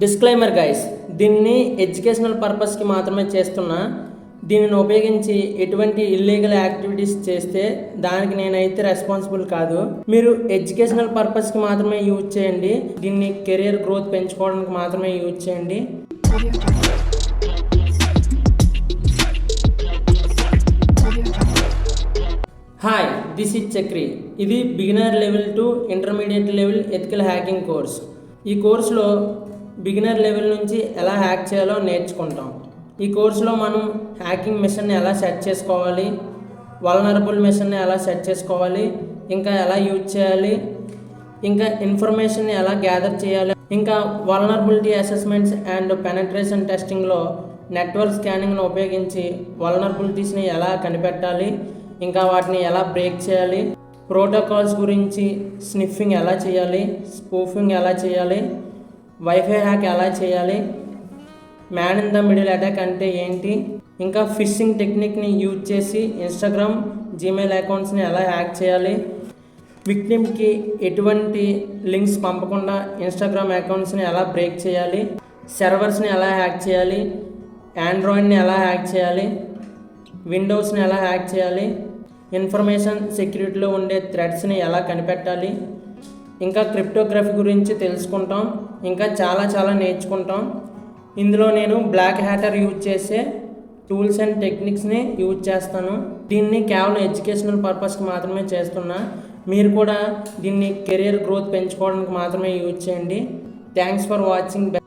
Disclaimer guys, దీన్ని educational పర్పస్కి మాత్రమే చేస్తున్నా. దీనిని ఉపయోగించి ఎటువంటి ఇల్లీగల్ యాక్టివిటీస్ చేస్తే దానికి నేనైతే రెస్పాన్సిబుల్ కాదు. మీరు ఎడ్యుకేషనల్ పర్పస్కి మాత్రమే యూజ్ చేయండి. దీన్ని కెరియర్ గ్రోత్ పెంచుకోవడానికి మాత్రమే యూజ్ చేయండి. Hi, this is Chakri. ఇది beginner level to intermediate level ethical hacking course. ఈ కోర్సులో బిగినర్ లెవెల్ నుంచి ఎలా హ్యాక్ చేయాలో నేర్చుకుంటాం. ఈ కోర్సులో మనం హ్యాకింగ్ మిషన్ని ఎలా సెట్ చేసుకోవాలి, వల్నరబుల్ మిషన్ని ఎలా సెట్ చేసుకోవాలి, ఇంకా ఎలా యూజ్ చేయాలి, ఇంకా ఇన్ఫర్మేషన్ని ఎలా గ్యాదర్ చేయాలి, ఇంకా వల్నరబిలిటీ అసెస్మెంట్స్ అండ్ పెనట్రేషన్ టెస్టింగ్లో నెట్వర్క్ స్కానింగ్ను ఉపయోగించి వల్నరబిలిటీస్ని ఎలా కనిపెట్టాలి, ఇంకా వాటిని ఎలా బ్రేక్ చేయాలి, ప్రోటోకాల్స్ గురించి, స్నిఫింగ్ ఎలా చేయాలి, స్పూఫింగ్ ఎలా చేయాలి, వైఫై హ్యాక్ ఎలా చేయాలి, man in the middle attack అంటే ఏంటి, ఇంకా ఫిషింగ్ టెక్నిక్ని యూజ్ చేసి ఇన్స్టాగ్రామ్, జీమెయిల్ అకౌంట్స్ని ఎలా హ్యాక్ చేయాలి, విక్టిమ్కి ఎటువంటి లింక్స్ పంపకుండా ఇన్స్టాగ్రామ్ అకౌంట్స్ని ఎలా బ్రేక్ చేయాలి, సర్వర్స్ని ఎలా హ్యాక్ చేయాలి, ఆండ్రాయిడ్ని ఎలా హ్యాక్ చేయాలి, విండోస్ని ఎలా హ్యాక్ చేయాలి, ఇన్ఫర్మేషన్ సెక్యూరిటీలో ఉండే థ్రెడ్స్ని ఎలా కనిపెట్టాలి, ఇంకా క్రిప్టోగ్రఫీ గురించి తెలుసుకుంటాం. ఇంకా చాలా నేర్చుకుంటాం. ఇందులో నేను బ్లాక్ హ్యాటర్ యూజ్ చేసే టూల్స్ అండ్ టెక్నిక్స్ని యూజ్ చేస్తాను. దీన్ని కేవలం ఎడ్యుకేషనల్ పర్పస్కి మాత్రమే చేస్తున్నా. మీరు కూడా దీన్ని కెరియర్ గ్రోత్ పెంచుకోవడానికి మాత్రమే యూజ్ చేయండి. Thanks for watching.